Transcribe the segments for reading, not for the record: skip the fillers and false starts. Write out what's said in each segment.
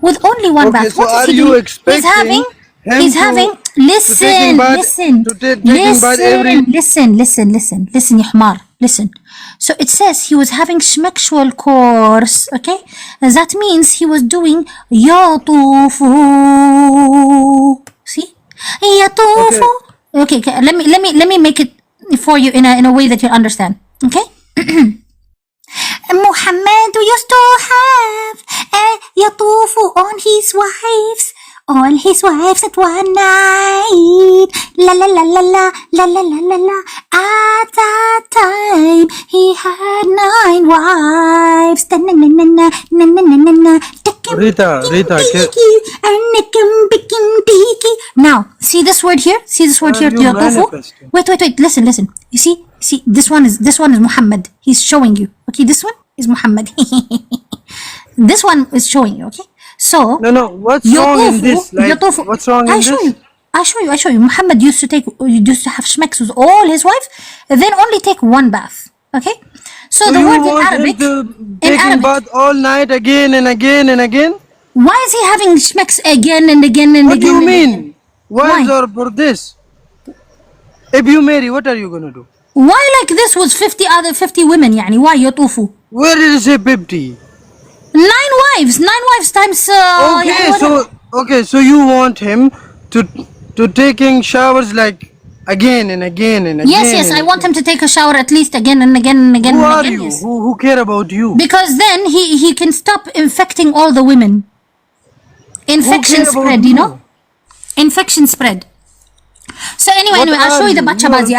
with only one Okay, bath. so What is are he you doing? expecting He's having, listen, يا حمار, listen. So it says he was having schmexual course, okay? And that means he was doing يطوف. See? يطوف. Okay, let me make it for you in a way that you understand. Okay? Muhammad used to have يطوف on his wives. All his wives at one night. La la la la la la la la la la. At that time, he had 9 wives. Na na na na na na na na na. Rita, Now, see this word here? See this word here? Wait. Listen. You see, this one is Muhammad. He's showing you. Okay, this one is Muhammad. This one is showing you. Okay. So no, what's wrong in this? Like, what's wrong in this? I show you. Muhammad used to have schmecks with all his wives, and then only take one bath. Okay. So the word in Arabic, bath all night again and again and again. Why is he having schmecks again and again and what again? What do you mean? Why are for this? If you marry, what are you gonna do? Why like this with 50 women? يعني why يطوفوا? Where did it say 50? 9 wives times. Okay, so you want him to taking showers like again and again and again. Yes, I want him to take a shower at least again and again and again. Who and are again, you? yes. Who care about you? Because then he can stop infecting all the women. Infection spread, you know? Infection spread. So anyway, I'll show you the bachabazi.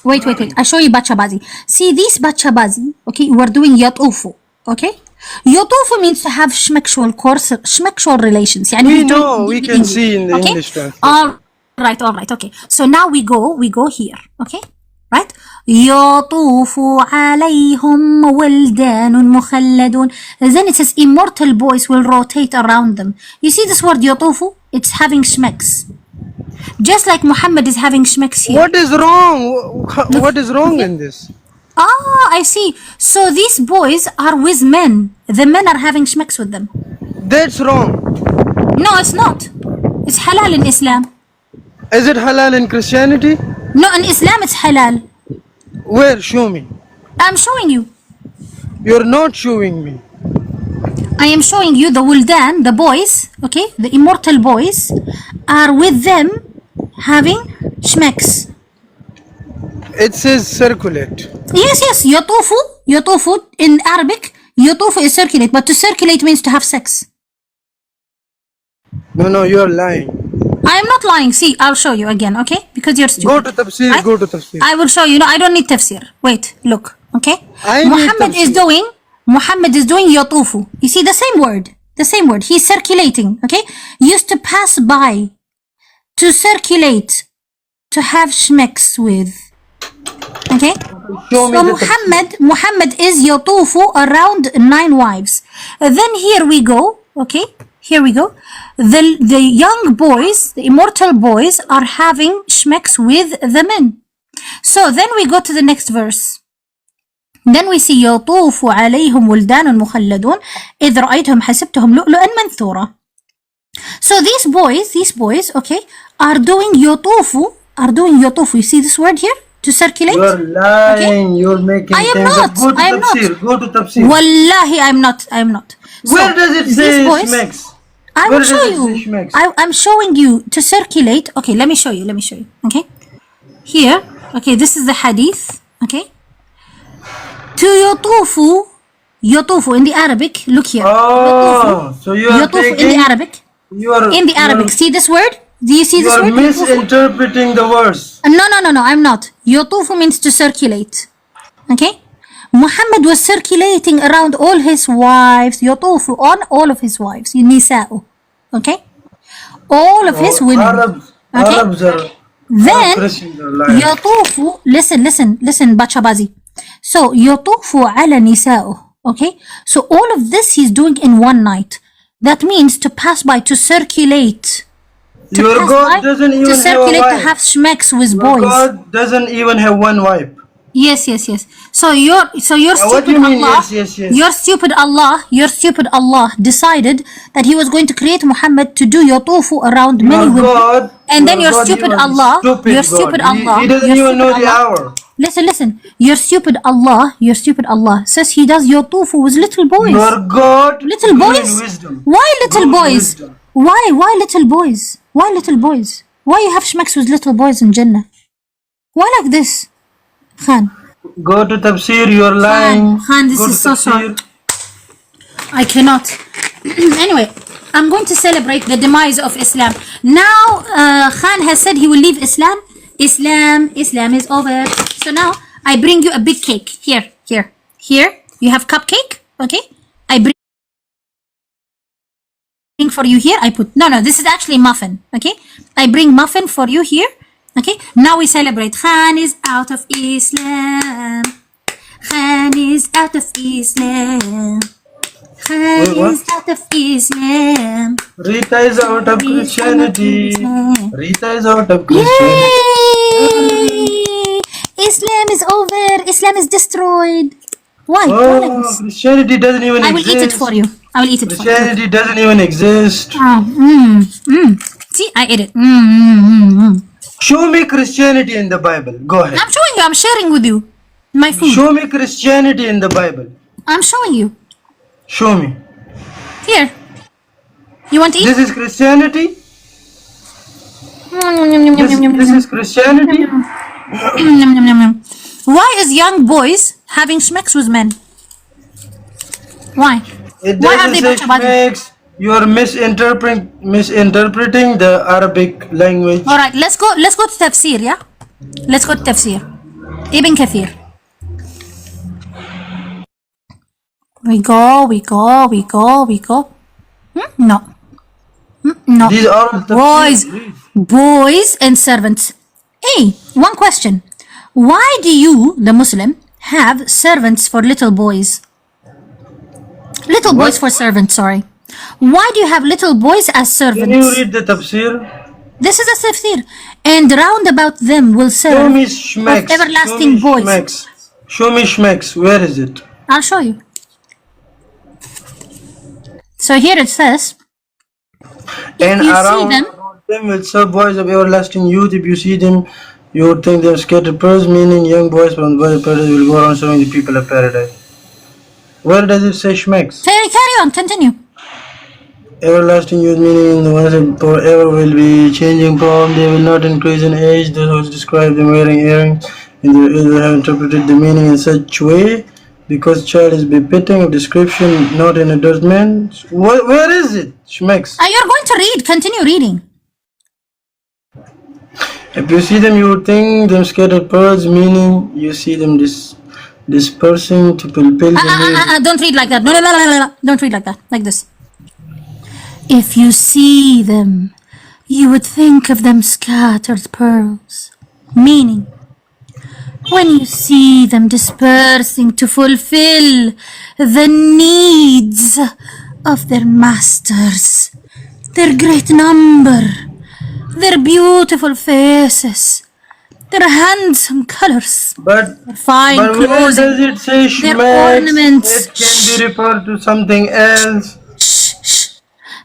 Wait. I'll show you bachabazi. See this bachabazi, okay? We're doing yatufu, okay? Yatufu means to have schmexual relations. We can see in the English translation. All right, okay. So now we go here, okay? Right? يطوف عليهم ولدان مخلدون. Then it says immortal boys will rotate around them. You see this word يطوف? It's having schmecks. Just like Muhammad is having schmecks here. What is wrong? What is wrong in this? I see. So these boys are with men. The men are having schmecks with them. That's wrong. No, it's not. It's halal in Islam. Is it halal in Christianity? No, in Islam it's halal. Where? Show me. I'm showing you. You're not showing me. I am showing you the wuldan, the boys, okay? The immortal boys are with them having schmecks. It says circulate. Yes. Yatufu in Arabic, yatufu is circulate, but to circulate means to have sex. No, you're lying. I am not lying. See, I'll show you again, okay? Because you're stupid. Go to tafsir. I will show you. No, I don't need tafsir. Wait, look, okay? Muhammad is doing yatufu. You see the same word. He's circulating, okay? Used to pass by, to circulate, to have schmecks with. Okay, so Muhammad is yatufu around 9 wives. Then here we go. Okay, here we go. The young boys, the immortal boys, are having schmecks with the men. So then we go to the next verse. Then we see يطوف عليهم ولدان مخلدون إذ رأيتهم حسبتهم لؤلؤا منثورا. So these boys, okay, are doing yatufu. You see this word here? To circulate? You're lying. Okay? You're making. I am not. Go to tafsir. Wallahi, I'm not. Where does it say schmecks? I will show you. I'm showing you to circulate. Okay, let me show you. Okay, here. Okay, this is the hadith. Okay, to yatufu in the Arabic. Look here. So you are taking in the Arabic. See this word? Do you see this word? You are misinterpreting the words. No, I'm not. Yatufu means to circulate. Okay? Muhammad was circulating around all his wives. Yatufu on all of his wives. Nisa'u. Okay? All of his women. Arabs are then yatufu. Listen, Bachabazi. So yatufu ala nisa'u. Okay? So all of this he's doing in one night. That means to pass by, to circulate. Your God doesn't even to circulate, have a wife. To have schmecks with boys. God doesn't even have one wife. Yes, yes, yes. So your What do stupid you mean? Allah, Yes. your stupid Allah decided that he was going to create Muhammad to do yatufu around many Your women, God, and then you are stupid God. He doesn't even know the hour. listen, your stupid Allah says he does yatufu with little boys. Your God Little grew in boys? wisdom. Why little Grew in boys? wisdom. Why little boys? Why little boys? Why you have schmecks with little boys in Jannah? Why like this? Khan. Go to tafsir, you're lying. Khan, this Go to is so short. tafsir. I cannot. Anyway, I'm going to celebrate the demise of Islam. Now, Khan has said he will leave Islam. Islam is over. So now, I bring you a big cake. Here. You have cupcake, okay? I bring for you here. I put, no, this is actually muffin, okay? I bring muffin for you here, okay? Now we celebrate. Khan is out of Islam. Khan is out of Islam. Khan Wait, what? is out of Islam. Rita is out of Christianity. Rita is out of Yay! Christianity. Islam is over. Islam is destroyed. Why? Why like Oh, this? Christianity doesn't even I will exist. eat it for you. I will eat it for you. Christianity doesn't even exist. See, I ate it. Show me Christianity in the Bible. Go ahead. I'm showing you. I'm sharing with you my food. Show me Christianity in the Bible. I'm showing you. Show me. Here. You want to eat? This is Christianity? This is Christianity? Why is young boys having schmecks with men? Why? It Why are doesn't they say bacha badi? schmecks. You are misinterpreting the Arabic language. All right, let's go to tafsir, yeah? Let's go to tafsir. Ibn Kathir. We go. No. No. These are all the Boys and servants. Hey, one question. Why do you, the Muslim, have servants for little boys? Little boys for servants, sorry. Why do you have little boys as servants? Can you read the tafsir? This is a tafsir. And round about them will serve Show me schmecks. everlasting boys. Show me schmecks. Where is it? I'll show you. So here it says, And you around see them, them will serve boys of everlasting youth. If you see them, you would think them scattered pearls, meaning young boys from the bird of paradise will go around serving the people of paradise. Where does it say schmecks? carry on, continue. Everlasting youth, meaning the ones that forever will be changing form. They will not increase in age. Those who describe them wearing earrings in their ears have interpreted the meaning in such way because child is befitting of description, not an endorsement. Where is it? Schmecks. You're going to read. Continue reading. If you see them, you would think them scattered pearls, meaning you see them dispersing to fulfill the need. Don't read like that. No. Don't read like that. Like this. If you see them, you would think of them scattered pearls. Meaning, when you see them dispersing to fulfill the needs of their masters, their great number, their beautiful faces, their handsome colors, But fine where clothing, does it say their schmecks? ornaments. It can be referred to something else.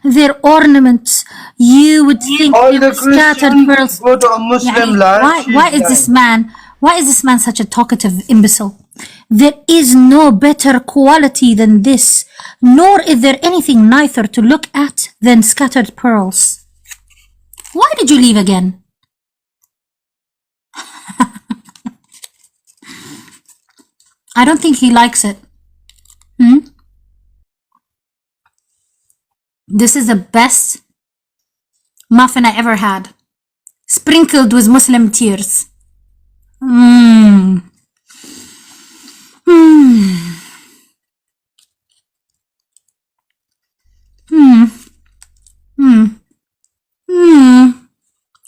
Their ornaments, you would think All they the were scattered Christians pearls. go to a Muslim life. Why is this man such a talkative imbecile? There is no better quality than this, nor is there anything nicer to look at than scattered pearls. Why did you leave again? I don't think he likes it. This is the best muffin I ever had, sprinkled with Muslim tears.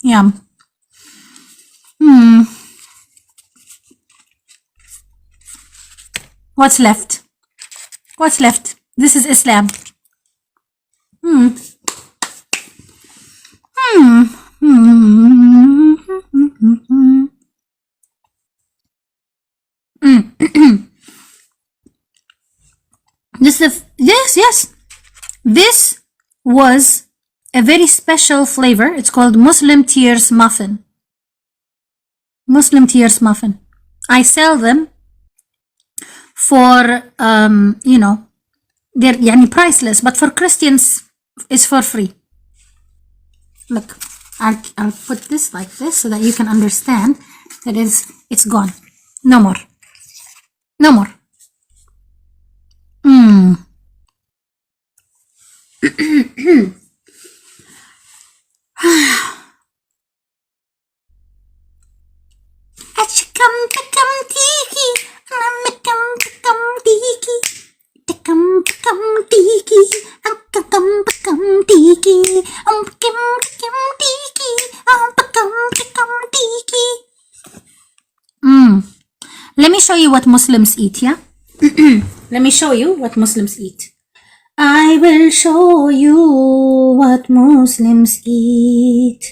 Yum. What's left? What's left? This is Islam. was a very special flavor. It's called Muslim Tears Muffin. Muslim Tears Muffin. I sell them for, you know, they're يعني priceless, but for Christians, it's for free. Look, I'll put this like this so that you can understand that it's gone. No more. No more. Let me show you what Muslims eat, yeah? Let me show you what Muslims eat. I will show you what Muslims eat.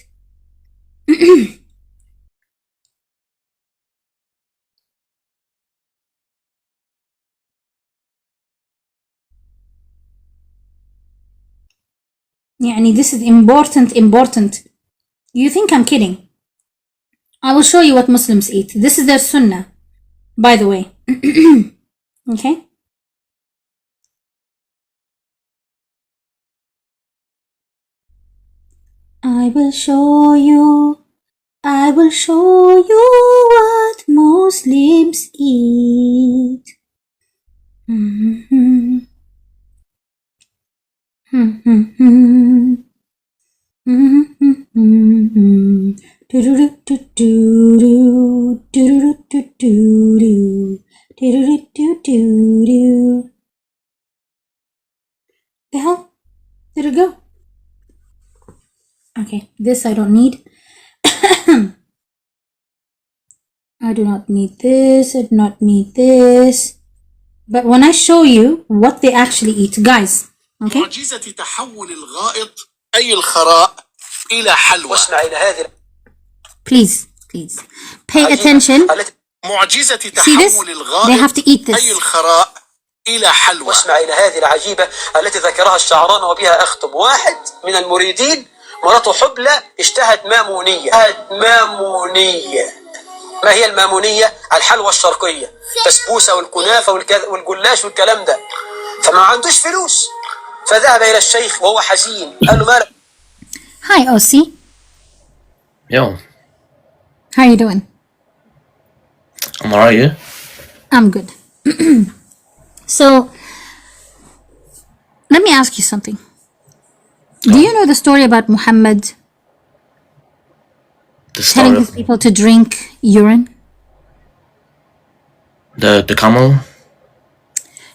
يعني this is important. You think I'm kidding? I will show you what Muslims eat. This is their sunnah, by the way. Okay? I will show you what Muslims eat. The hell? Did it go? Okay, this I don't need. I do not need this. I do not need this. But when I show you what they actually eat, guys, okay? معجزة تحول الغائط أي الخراء إلى حلوى. Please pay attention. معجزة See this? تحول They الغائط have to eat this. أي الخراء إلى حلوى. واسمع إلى هذه العجيبة التي ذكرها الشعران وبها أختم. واحد من المريدين مرته حبلى اشتهت مامونية. ما هي المامونية؟ الحلوى الشرقية، بسبوسة والكنافة والجلاش والكلام ده. فما عندوش فلوس، فذهب إلى الشيخ وهو حزين. قال له مالك؟ Hi, Ossie. Yo, How are you doing? I'm alright, you? I'm good. So, let me ask you something. Do you know the story about Muhammad The telling story his people to drink urine? the camel?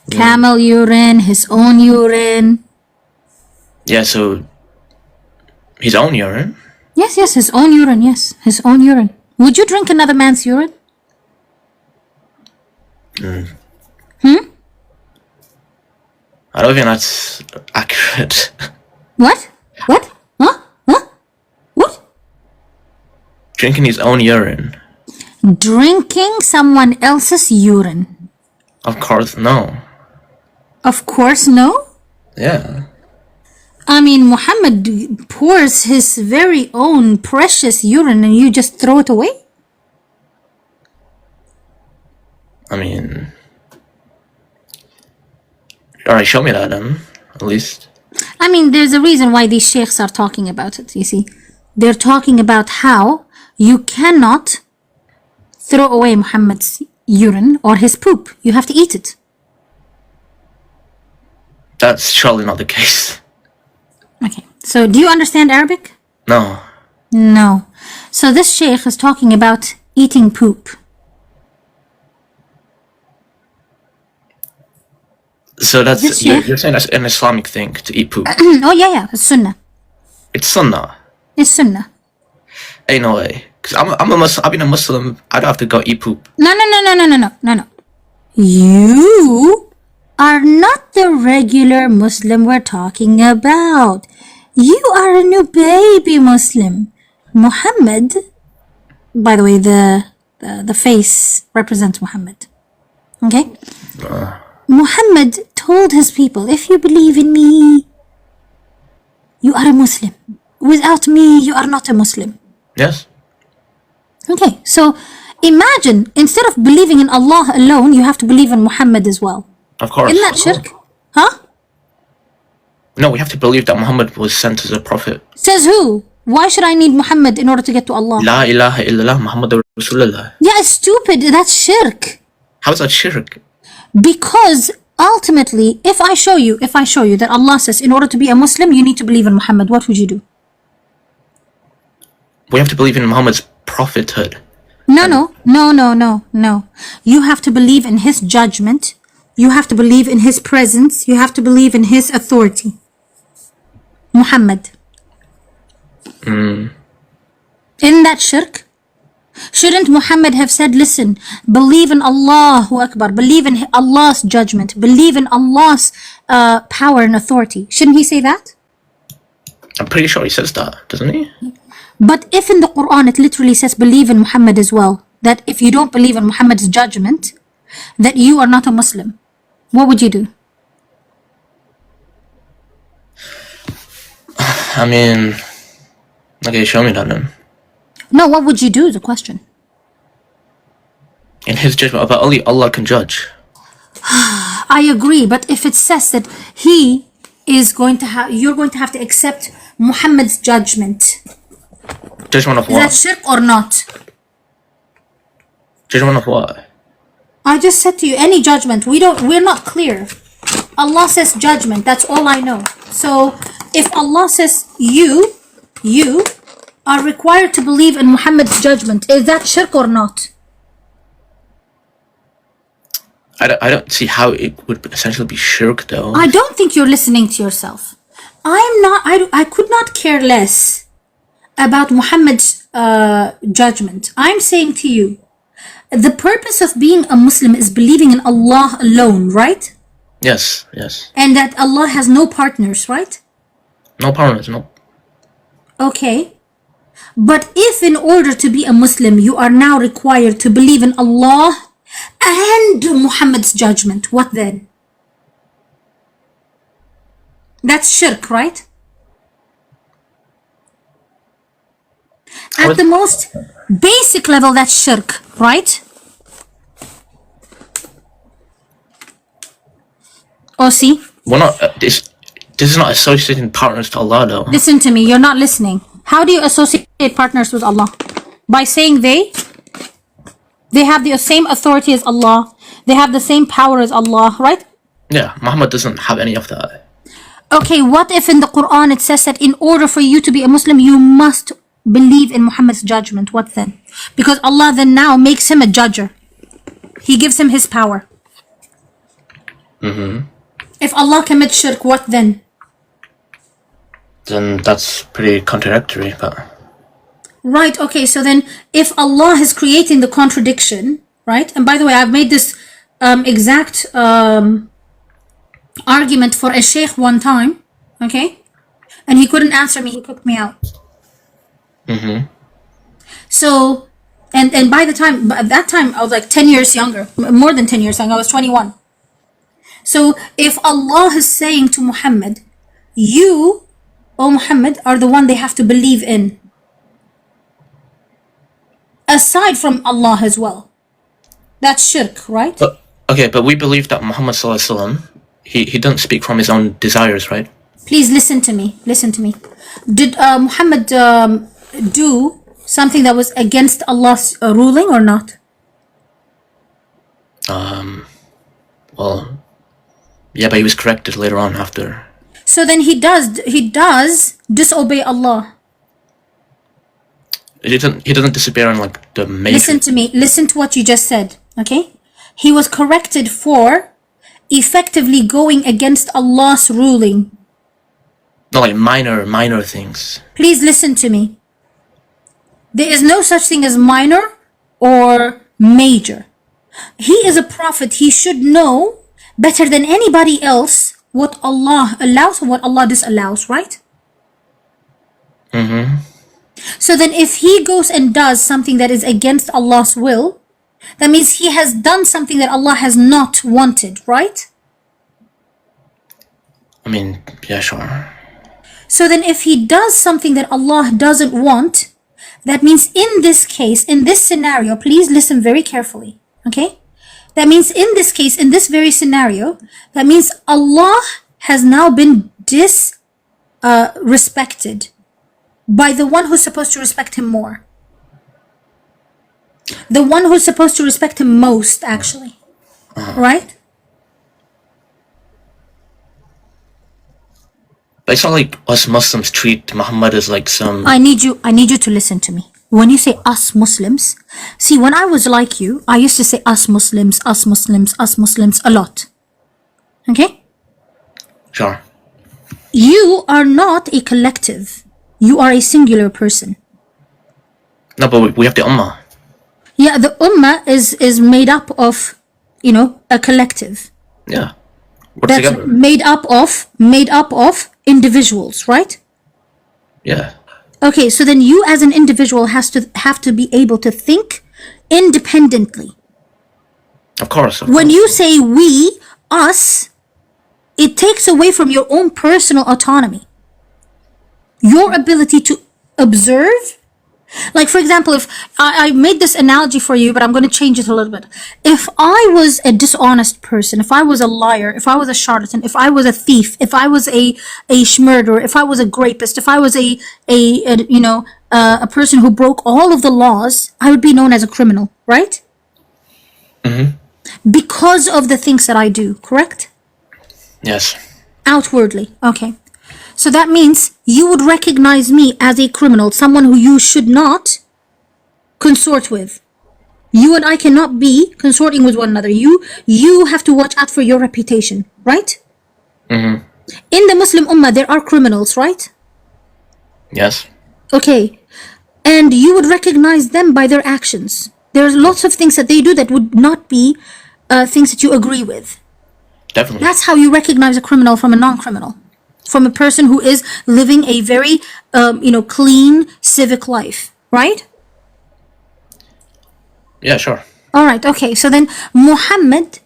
Camel urine, his own urine. Yeah, so his own urine? Yes, his own urine, yes, his own urine. Would you drink another man's urine? I don't think that's accurate. What? What? Huh? What? Drinking his own urine? Drinking someone else's urine. Of course, no. Of course, no. Yeah. I mean, Muhammad pours his very own precious urine and you just throw it away? I mean... Alright, show me that then, at least. I mean, there's a reason why these sheikhs are talking about it, you see. They're talking about how you cannot throw away Muhammad's urine or his poop. You have to eat it. That's surely not the case. Okay, so do you understand Arabic? No. No. So this sheikh is talking about eating poop. So that's... This You're, sheikh- you're saying that's an Islamic thing, to eat poop. Oh, yeah, it's sunnah. It's sunnah. It's sunnah. Ain't no way. Because I'm a Muslim, I've been a Muslim, I don't have to go eat poop. No. You are not the regular Muslim we're talking about. You are a new baby Muslim. Muhammad, by the way, the face represents Muhammad. Okay? Muhammad told his people, if you believe in me, you are a Muslim. Without me, you are not a Muslim. Yes. Okay, so imagine, instead of believing in Allah alone, you have to believe in Muhammad as well. Of course. Isn't that shirk? Huh? No, we have to believe that Muhammad was sent as a prophet. Says who? Why should I need Muhammad in order to get to Allah? La ilaha illallah Muhammad Rasulullah. Yeah, it's stupid. That's shirk. How is that shirk? Because ultimately, if I show you that Allah says in order to be a Muslim, you need to believe in Muhammad, what would you do? We have to believe in Muhammad's prophethood. No. You have to believe in his judgment. You have to believe in his presence. You have to believe in his authority. Muhammad. Isn't that shirk? Shouldn't Muhammad have said, listen, believe in Allahu Akbar, believe in Allah's judgment, believe in Allah's power and authority? Shouldn't he say that? I'm pretty sure he says that, doesn't he? But if in the Quran it literally says believe in Muhammad as well, that if you don't believe in Muhammad's judgment, that you are not a Muslim, what would you do? I mean, okay, show me that then. No, what would you do is the question. In his judgment, but only Allah can judge. I agree, but if it says that he is going to have, you're going to have to accept Muhammad's judgment. Judgment of Is that what? shirk or not? Judgment of what? I just said to you, any judgment. We're not clear. Allah says judgment, that's all I know. So if Allah says you are required to believe in Muhammad's judgment, is that shirk or not? I don't see how it would essentially be shirk though. I don't think you're listening to yourself. I could not care less about Muhammad's judgment. I'm saying to you, the purpose of being a Muslim is believing in Allah alone, right? Yes. And that Allah has no partners, right? No partners, no. Okay. But if in order to be a Muslim, you are now required to believe in Allah and Muhammad's judgment, what then? That's shirk, right? At the most basic level, that's shirk, right? Oh, see? We're not. This is not associating partners to Allah though. Listen to me, you're not listening. How do you associate partners with Allah? By saying they have the same authority as Allah, they have the same power as Allah, right? Yeah, Muhammad doesn't have any of that. Okay, what if in the Quran it says that in order for you to be a Muslim, you must believe in Muhammad's judgment? What then? Because Allah then now makes him a judger. He gives him his power. If Allah commits shirk, what then? Then that's pretty contradictory, but... Right, okay, so then if Allah is creating the contradiction, right? And by the way, I've made this exact argument for a sheikh one time, okay? And he couldn't answer me, he kicked me out. So, and by that time, I was like 10 years younger, more than 10 years younger, I was 21. So if Allah is saying to Muhammad, you, O Muhammad, are the one they have to believe in, aside from Allah as well, that's shirk, right? But we believe that Muhammad Sallallahu Alaihi Wasallam, he doesn't speak from his own desires, right? Please listen to me. Did Muhammad do something that was against Allah's ruling or not? Well, yeah, but he was corrected later on after. So then he does disobey Allah. He doesn't disappear on like the major... Listen to me. Listen to what you just said, okay? He was corrected for effectively going against Allah's ruling. No, like minor things. Please listen to me. There is no such thing as minor or major. He is a prophet. He should know better than anybody else what Allah allows and what Allah disallows, right? So then if he goes and does something that is against Allah's will, that means he has done something that Allah has not wanted, right? I mean, yeah, sure. So then if he does something that Allah doesn't want, that means in this case, in this scenario, please listen very carefully, okay? That means in this case, in this very scenario, that means Allah has now been disrespected by the one who's supposed to respect him more. The one who's supposed to respect him most, actually. Right? But it's not like us Muslims treat Muhammad as like some. I need you to listen to me. When you say us Muslims, see, when I was like you, I used to say us Muslims, us Muslims, us Muslims a lot. Okay? Sure. You are not a collective. You are a singular person. No, but we have the Ummah. Yeah, the Ummah is made up of, a collective. Yeah. We're That's together. made up of individuals, right? Yeah. Okay, so then you as an individual have to be able to think independently. Of course. When you say we, us, it takes away from your own personal autonomy. Your ability to observe. Like, for example, if I made this analogy for you, but I'm going to change it a little bit. If I was a dishonest person, if I was a liar, if I was a charlatan, if I was a thief, if I was a murderer, if I was a rapist, if I was a person who broke all of the laws, I would be known as a criminal, right? Mm-hmm. Because of the things that I do, correct? Yes. Outwardly, okay. So that means you would recognize me as a criminal, someone who you should not consort with. You and I cannot be consorting with one another. You have to watch out for your reputation, right? Mm-hmm. In the Muslim Ummah, there are criminals, right? Yes. Okay. And you would recognize them by their actions. There's lots of things that they do that would not be things that you agree with. Definitely. That's how you recognize a criminal from a non-criminal. From a person who is living a very, clean civic life, right? Yeah, sure. All right, okay. So then Muhammad,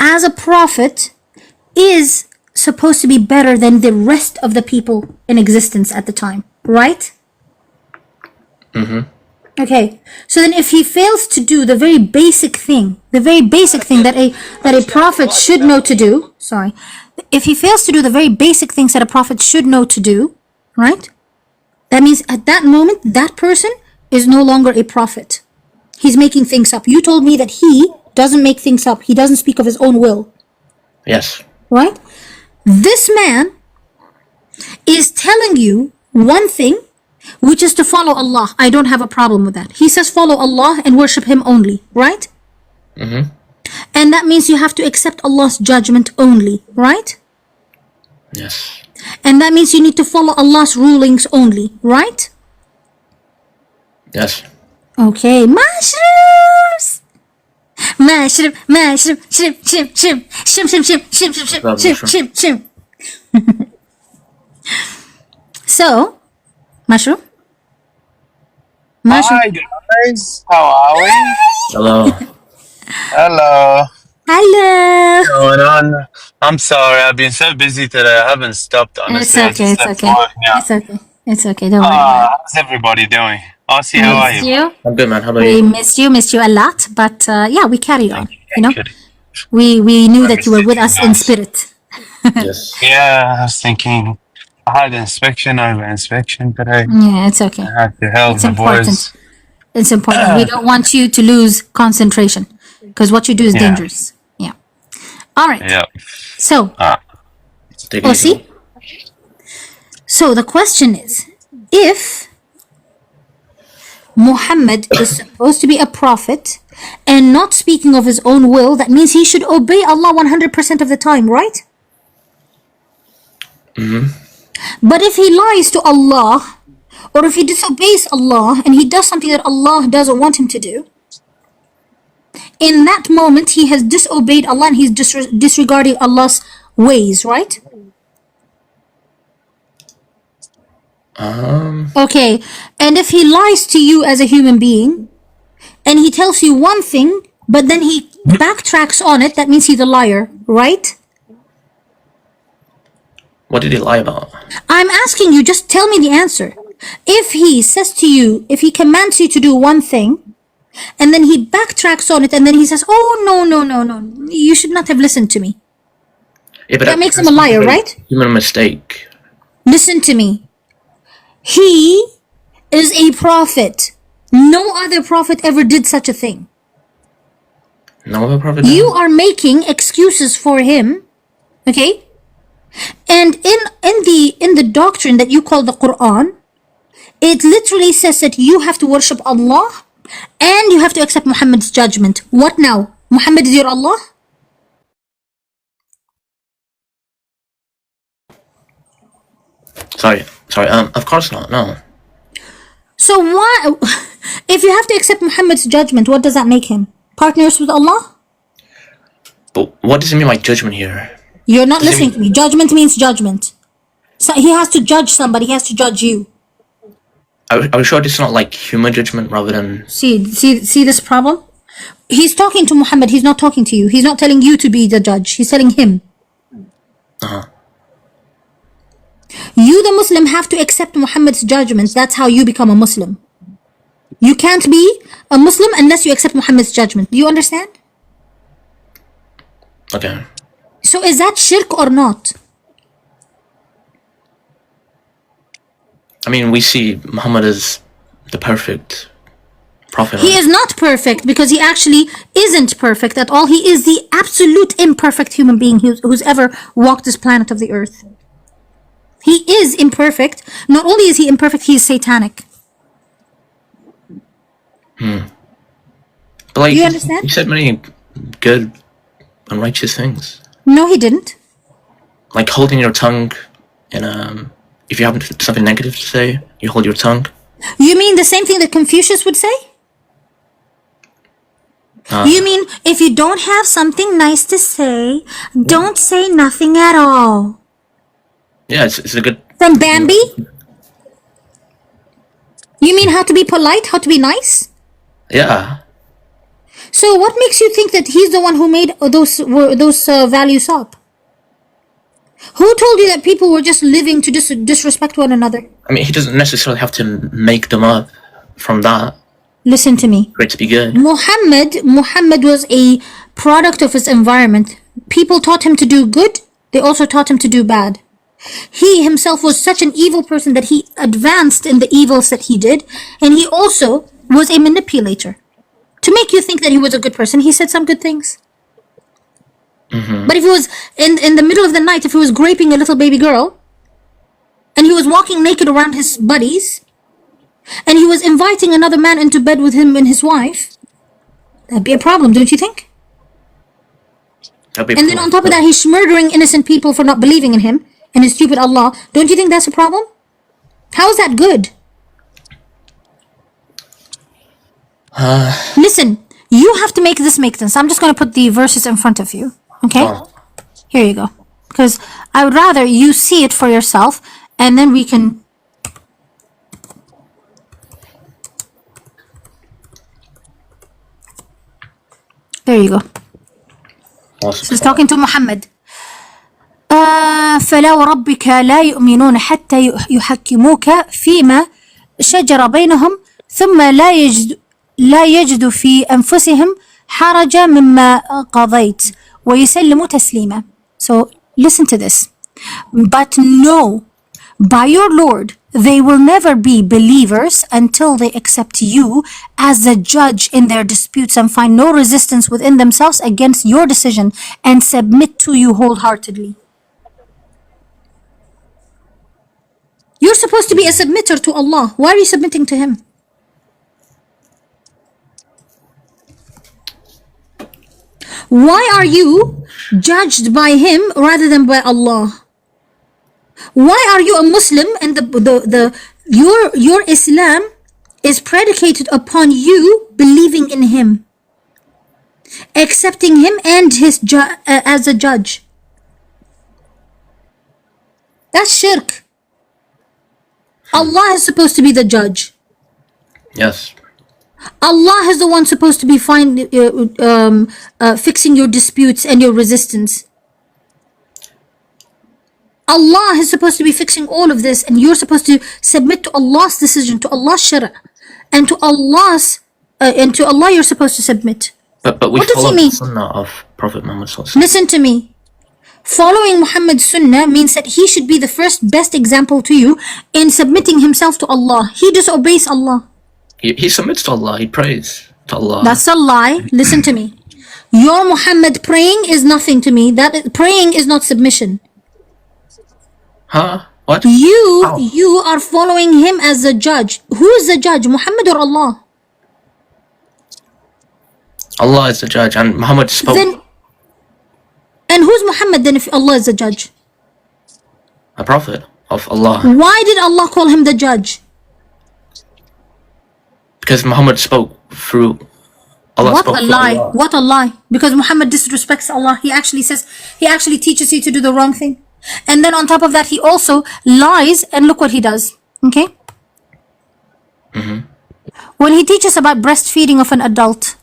as a prophet, is supposed to be better than the rest of the people in existence at the time, right? Mm-hmm. Okay. So then if he fails to do the very basic thing that a prophet should know to do, if he fails to do the very basic things that a prophet should know to do, right? That means at that moment, that person is no longer a prophet. He's making things up. You told me that he doesn't make things up. He doesn't speak of his own will. Yes. Right? This man is telling you one thing, which is to follow Allah. I don't have a problem with that. He says follow Allah and worship Him only, right? Mm-hmm. And that means you have to accept Allah's judgment only, right? Yes. And that means you need to follow Allah's rulings only, right? Yes. Okay, mushrooms! Mushroom, shroom, shroom. So, mushroom? Hi guys, how are we? Hello. Hello. Hello! What's going on? I'm sorry, I've been so busy today. I haven't stopped, honestly. I just left work now. It's okay, don't worry about How's everybody doing? Arcee, how are it. you? I'm good, man. How about We you? missed you a lot, but yeah, we carried on, Good. We knew that you were with us in spirit. Yes. Yeah, I was thinking, I had inspection over inspection today. Yeah, it's okay. I had to help It's the important. boys. It's important. We don't want you to lose concentration because what you do is Yeah. dangerous. Yeah. All right. Yeah. So, Take it easy. Osi. So the question is, if Muhammad is supposed to be a prophet and not speaking of his own will, that means he should obey Allah 100% of the time, right? Mm-hmm. But if he lies to Allah, or if he disobeys Allah and he does something that Allah doesn't want him to do, in that moment he has disobeyed Allah and he's disregarding Allah's ways, right? Okay, and if he lies to you as a human being and he tells you one thing but then he backtracks on it, that means he's a liar, right? What did he lie about? I'm asking you, just tell me the answer. If he says to you, if he commands you to do one thing, and then he backtracks on it, and then he says, oh, no, you should not have listened to me. Yeah, but that makes him a liar, right? Human mistake. Listen to me. He is a prophet. No other prophet ever did such a thing. No other prophet? You are making excuses for him, okay? And in the doctrine that you call the Quran, it literally says that you have to worship Allah and you have to accept Muhammad's judgment. What now? Muhammad is your Allah? Sorry, of course not, no. So why, if you have to accept Muhammad's judgment, what does that make him? Partners with Allah? But what does it mean by judgment here? You're not listening to me. Judgment means judgment. So he has to judge somebody, he has to judge you. Are we sure this is not like human judgment rather than... See this problem? He's talking to Muhammad, he's not talking to you. He's not telling you to be the judge, he's telling him. You, the Muslim, have to accept Muhammad's judgments. That's how you become a Muslim. You can't be a Muslim unless you accept Muhammad's judgment. Do you understand? Okay. So is that shirk or not? I mean, we see Muhammad as the perfect prophet. He is not perfect because he actually isn't perfect at all. He is the absolute imperfect human being who's ever walked this planet of the earth. He is imperfect. Not only is he imperfect, he is satanic. But like, you understand? He said many good and righteous things. No, he didn't. Like holding your tongue and if you have something negative to say, you hold your tongue. You mean the same thing that Confucius would say? You mean if you don't have something nice to say, don't say nothing at all? Yeah, it's a good... From Bambi? You mean how to be polite, how to be nice? Yeah. So what makes you think that he's the one who made those values up? Who told you that people were just living to disrespect one another? I mean, he doesn't necessarily have to make them up from that. Listen to me. For it to be good. Muhammad was a product of his environment. People taught him to do good. They also taught him to do bad. He himself was such an evil person that he advanced in the evils that he did. And he also was a manipulator. To make you think that he was a good person, he said some good things. But if he was in the middle of the night, if he was raping a little baby girl, and he was walking naked around his buddies, and he was inviting another man into bed with him and his wife, that'd be a problem, don't you think? And then on top of that, he's murdering innocent people for not believing in him and his stupid Allah. Don't you think that's a problem? How is that good? Listen, you have to make this make sense. I'm just going to put the verses in front of you. Okay? Here you go. Because I would rather you see it for yourself and then we can... There you go. Awesome. He's talking to Muhammad. فلا وربك لا يؤمنون حتى يحكموك فيما شجر بينهم ثم لا يجد في أنفسهم حرج مما قضيت ويسلموا تسليما. So listen to this. But know by your Lord they will never be believers until they accept you as a judge in their disputes and find no resistance within themselves against your decision and submit to you wholeheartedly. You're supposed to be a submitter to Allah. Why are you submitting to Him? Why are you judged by Him rather than by Allah? Why are you a Muslim and your Islam is predicated upon you believing in Him, accepting Him and His as a judge? That's shirk. Allah is supposed to be the judge. Yes. Allah is the one supposed to be fixing your disputes and your resistance. Allah is supposed to be fixing all of this, and you're supposed to submit to Allah's decision, to Allah's shara, and to Allah's and to Allah you're supposed to submit. But we What does he follow mean? the sunnah of Prophet Muhammad sallallahu alaihi wasallam. Listen to me. Following Muhammad's sunnah means that he should be the first best example to you in submitting himself to Allah. He disobeys Allah. He submits to Allah. He prays to Allah. That's a lie. Listen to me. Your Muhammad praying is nothing to me. Praying is not submission. Huh? What? You are following him as the judge. Who is the judge, Muhammad or Allah? Allah is the judge, and Muhammad spoke. And who's Muhammad then if Allah is the judge? A prophet of Allah. Why did Allah call him the judge? Because Muhammad spoke through Allah. What a lie. What a lie. Because Muhammad disrespects Allah. He actually teaches you to do the wrong thing. And then on top of that, he also lies, and look what he does. Okay? When he teaches about breastfeeding of an adult,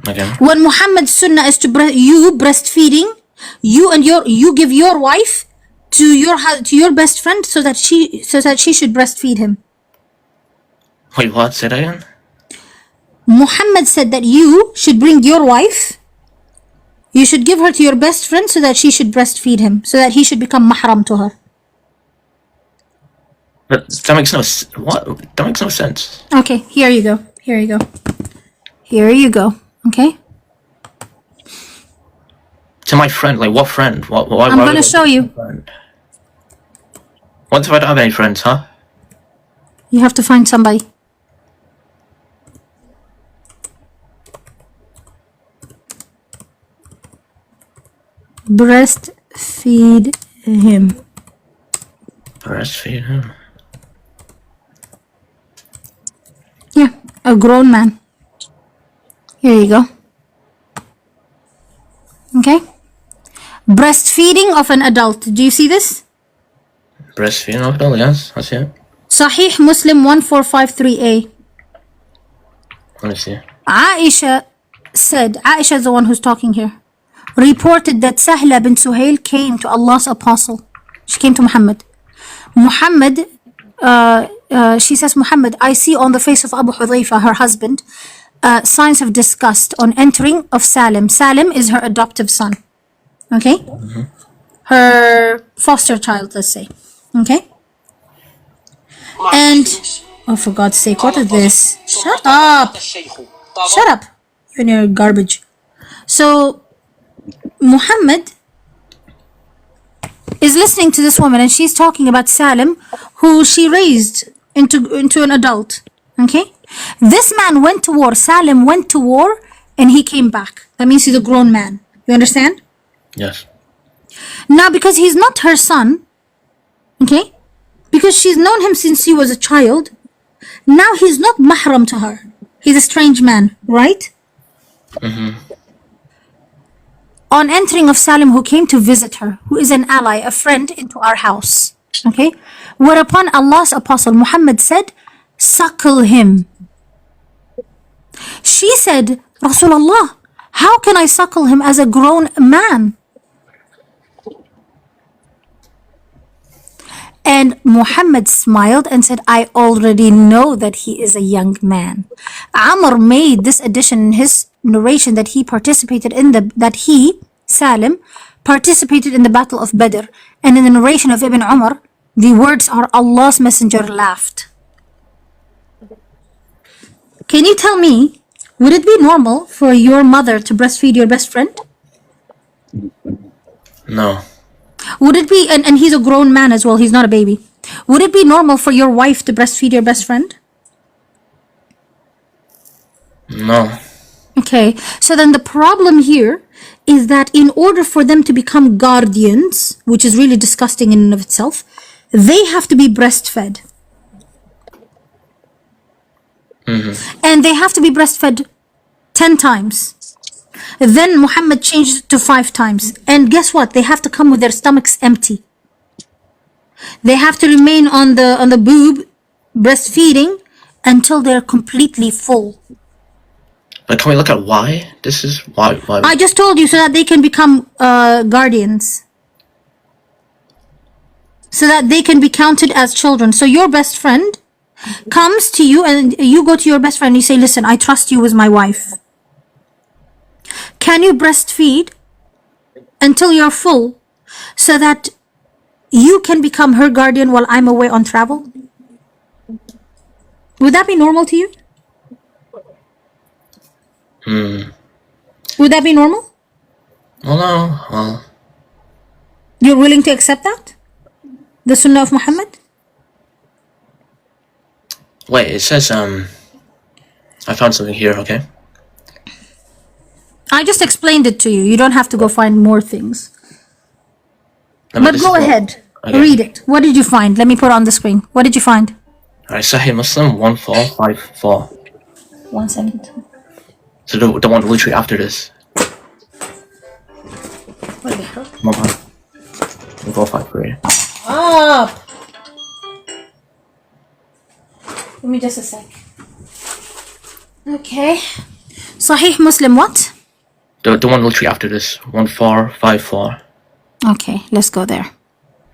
Okay. when Muhammad's sunnah is to breastfeeding, you give your wife to your best friend so that she should breastfeed him. Wait, what? Say that again? Muhammad said that you should bring your wife, you should give her to your best friend so that she should breastfeed him, so that he should become mahram to her. But that makes no what? That makes no sense. Okay, here you go. Here you go. Here you go. Okay? To my friend, like what friend? Why I'm gonna show you. What if I don't have any friends, huh? You have to find somebody. Breastfeed him. Breastfeed him. Yeah, a grown man. Here you go. Okay? Breastfeeding of an adult. Do you see this? Breastfeeding of adult, yes, I see it. Sahih Muslim 1453a. Let me see. Aisha is the one who's talking here, reported that Sahla bint Suhail came to Allah's apostle. She came to Muhammad. She says, Muhammad, I see on the face of Abu Hudhayfa, her husband, signs of disgust on entering of Salim. Salim is her adoptive son. Okay? Her foster child, let's say. Okay? And, oh, for God's sake, what is this? Shut up! Shut up! You're in your garbage. So, Muhammad is listening to this woman, and she's talking about Salim, who she raised into an adult. Okay? This man went to war. Salim went to war, and he came back. That means he's a grown man. You understand? Yes. Now, because he's not her son, okay? Because she's known him since he was a child, now he's not mahram to her. He's a strange man, right? On entering of Salim, who came to visit her, who is an ally, a friend, into our house, okay? Whereupon Allah's apostle Muhammad said, suckle him. She said, Rasulullah, how can I suckle him as a grown man? And Muhammad smiled and said, I already know that he is a young man. Amr made this addition in his narration that Salim, participated in the battle of Badr. And in the narration of Ibn Umar, the words are, Allah's messenger laughed. Can you tell me, would it be normal for your mother to breastfeed your best friend? No. Would it be, and he's a grown man as well, he's not a baby. Would it be normal for your wife to breastfeed your best friend? No. Okay, so then the problem here is that in order for them to become guardians, which is really disgusting in and of itself, they have to be breastfed. And they have to be breastfed 10 times. Then Muhammad changed it to 5 times. And guess what? They have to come with their stomachs empty. They have to remain on the boob breastfeeding until they're completely full. But can we look at why? This is why. I just told you so that they can become guardians. So that they can be counted as children. So your best friend comes to you and you go to your best friend and you say, listen, I trust you with my wife. Can you breastfeed until you're full so that you can become her guardian while I'm away on travel? Would that be normal to you? Would that be normal? Well, no. Well, you're willing to accept that? The Sunnah of Muhammad? Wait, it says, I found something here, okay? I just explained it to you. You don't have to go find more things. But go ahead. Okay. Read it. What did you find? Let me put it on the screen. What did you find? Alright, Sahih Muslim 1454. 172. So the one literally after this. What the hell? 1453. Up! Give me just a sec. Okay. Sahih Muslim what? The one literally after this. 1454. Okay, let's go there.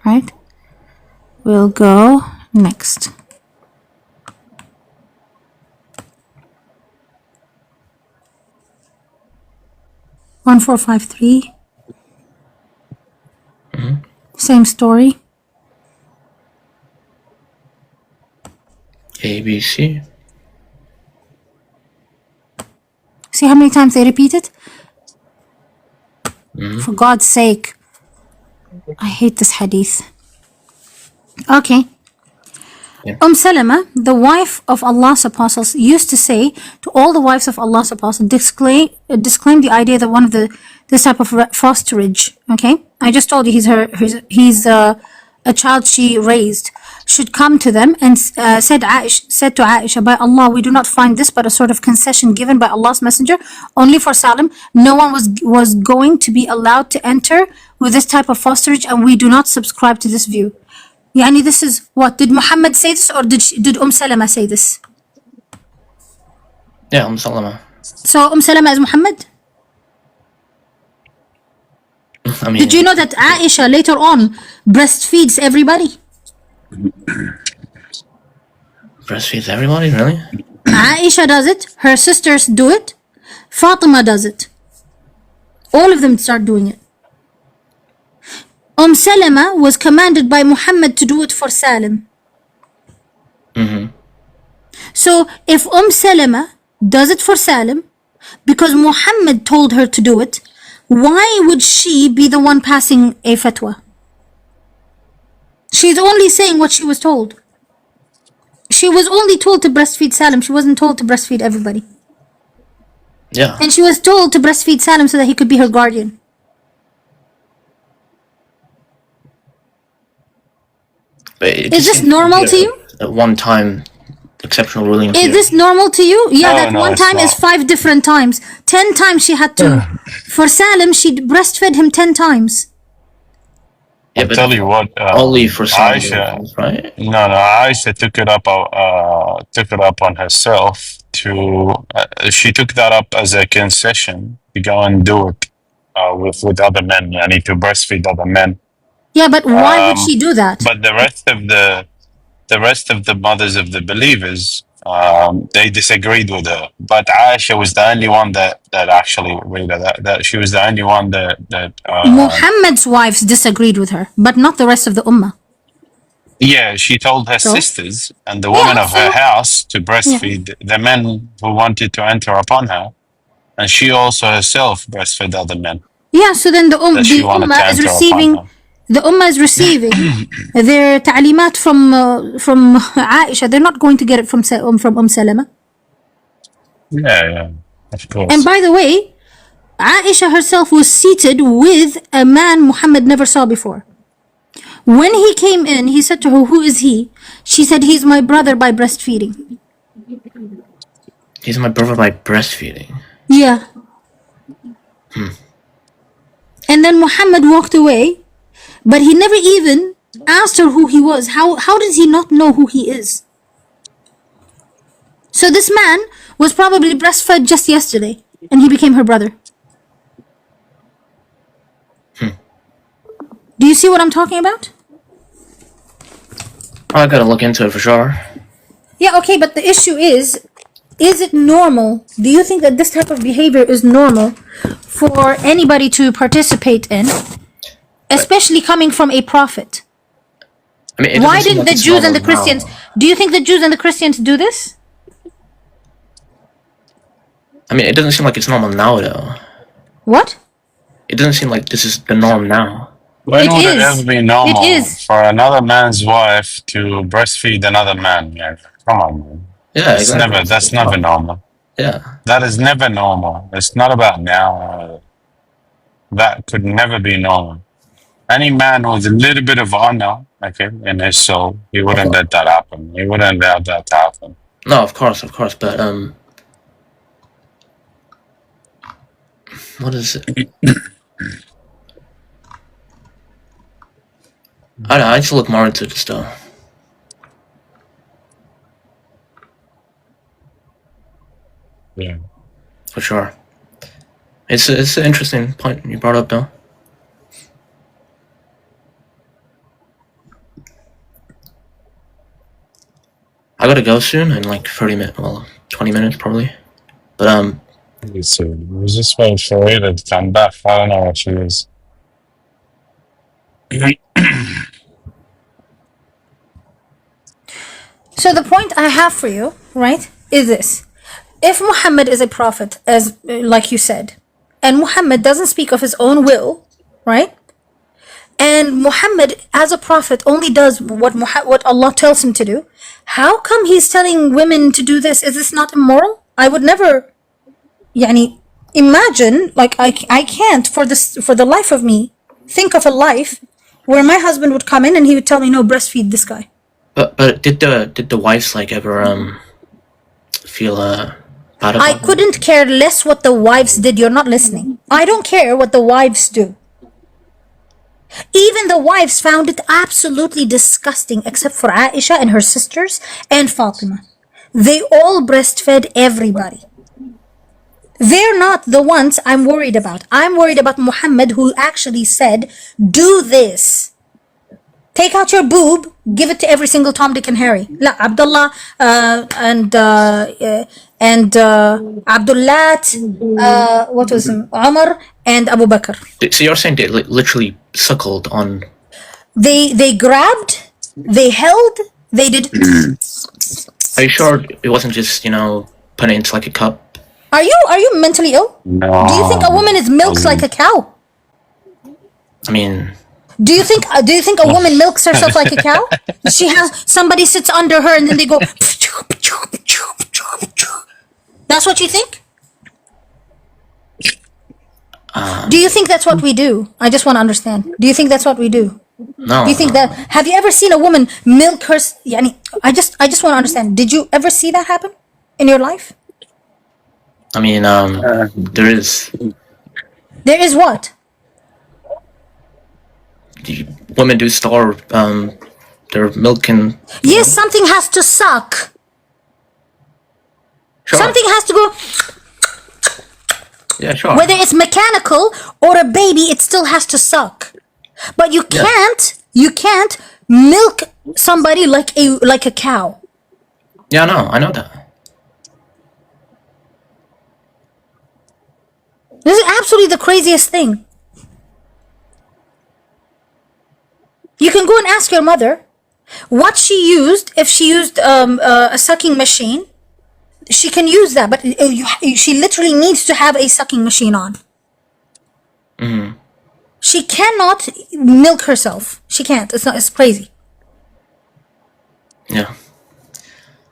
Right? We'll go next. One, 4, 5, 3. Same story. A, B, C. See how many times they repeat it? For God's sake. I hate this hadith. Okay. Yeah. Salama, the wife of Allah's apostles, used to say to all the wives of Allah's apostles, disclaim the idea that one of this type of fosterage, okay? I just told you he's a child she raised, should come to them and said to Aisha, by Allah, we do not find this but a sort of concession given by Allah's Messenger only for Salim. No one was going to be allowed to enter with this type of fosterage, and we do not subscribe to this view. Yani this is what? Did Muhammad say this, or did Salama say this? Yeah, Salama. So Salama is Muhammad? I mean, did you know that Aisha later on breastfeeds everybody? Breastfeeds everybody, really? Aisha does it, her sisters do it, Fatima does it. All of them start doing it. Salama was commanded by Muhammad to do it for Salim. So if Salama does it for Salim because Muhammad told her to do it, why would she be the one passing a fatwa? She's only saying what she was told. She was only told to breastfeed Salim. She wasn't told to breastfeed everybody. Yeah. And she was told to breastfeed Salim so that he could be her guardian. But is this normal to you? At one time, exceptional ruling. Is this normal to you? Yeah, that one time is 5 different times. 10 times she had to. For Salim, she breastfed him 10 times. Yeah, I'll tell you what. Only for Salim, Aisha, right? No. Aisha took it up on herself to. She took that up as a concession to go and do it with other men. I need to breastfeed other men. Yeah, but why would she do that? But the rest of the mothers of the believers, they disagreed with her. But Aisha was the only one that actually read that she was the only one that Muhammad's wives disagreed with her, but not the rest of the ummah. Yeah, she told her sisters and the women of her house to breastfeed the men who wanted to enter upon her, and she also herself breastfed other men. Yeah, so then the ummah is receiving. The ummah is receiving their ta'limat from Aisha. They're not going to get it from Salama. Yeah, of course. And by the way, Aisha herself was seated with a man Muhammad never saw before. When he came in, he said to her, who is he? She said, he's my brother by breastfeeding. He's my brother by breastfeeding? Yeah. And then Muhammad walked away. But he never even asked her who he was. How does he not know who he is? So this man was probably breastfed just yesterday, and he became her brother. Do you see what I'm talking about? I gotta look into it for sure. Yeah, okay, but the issue is it normal? Do you think that this type of behavior is normal for anybody to participate in, especially coming from a prophet? I mean, Why didn't the Jews and the Christians? Do you think the Jews and the Christians do this? I mean, it doesn't seem like it's normal now, though. What? It doesn't seem like this is the norm now. When It would it is. ever be normal It is. for another man's wife to breastfeed another man? Yeah, come on, man. Yeah, It's exactly. that's never normal. Yeah. That is never normal. It's not about now. That could never be normal. Any man with a little bit of honor, okay, in his soul, he wouldn't let that happen. He wouldn't allow that to happen. No, of course, but what is it? I don't know, I need to look more into this though. Yeah. For sure. It's an interesting point you brought up though. I gotta go soon in like 30 minutes, well, 20 minutes probably. But So I was just waiting for RITA to come back. I don't know what she is. So the point I have for you, right, is this. If Muhammad is a prophet, as like you said, and Muhammad doesn't speak of his own will, right? And Muhammad, as a prophet, only does what Allah tells him to do. How come he's telling women to do this? Is this not immoral? I would never, imagine. Like I can't for the life of me think of a life where my husband would come in and he would tell me, no, breastfeed this guy. but did the wives like ever feel bad about I it? couldn't care less what the wives did. You're not listening. I don't care what the wives do. Even the wives found it absolutely disgusting, except for Aisha and her sisters and Fatima. They all breastfed everybody. They're not the ones I'm worried about. I'm worried about Muhammad, who actually said, do this. Take out your boob, give it to every single Tom, Dick, and Harry. La, Abdullah and Abdullah, what was him? Umar and Abu Bakr. So you're saying they literally suckled on? They grabbed, they held, they did. Are you sure it wasn't just put it into like a cup? Are you mentally ill? No. Do you think a woman is milks like a cow? I mean, Do you think a woman milks herself like a cow? She has somebody sits under her and then they go. That's what you think? Do you think that's what we do? I just want to understand. Do you think that's what we do? no. Do you think that? Have you ever seen a woman milk her? I just want to understand. Did you ever see that happen in your life? I mean, there is. There is what? Women do store their milk and. Yes, something has to suck. Sure. Something has to go. Yeah, sure. Whether it's mechanical or a baby, it still has to suck. But you can't milk somebody like a cow. Yeah, no, I know that. This is absolutely the craziest thing. You can go and ask your mother what she used. If she used a sucking machine, she can use that, but she literally needs to have a sucking machine on. Mm-hmm. She cannot milk herself. She can't. It's crazy. Yeah.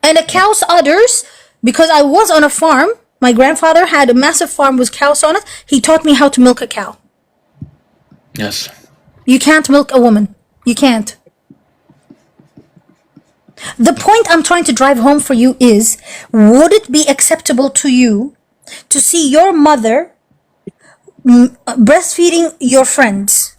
And a cow's udders, because I was on a farm, my grandfather had a massive farm with cows on it. He taught me how to milk a cow. Yes. You can't milk a woman. You can't. The point I'm trying to drive home for you is, would it be acceptable to you to see your mother breastfeeding your friends?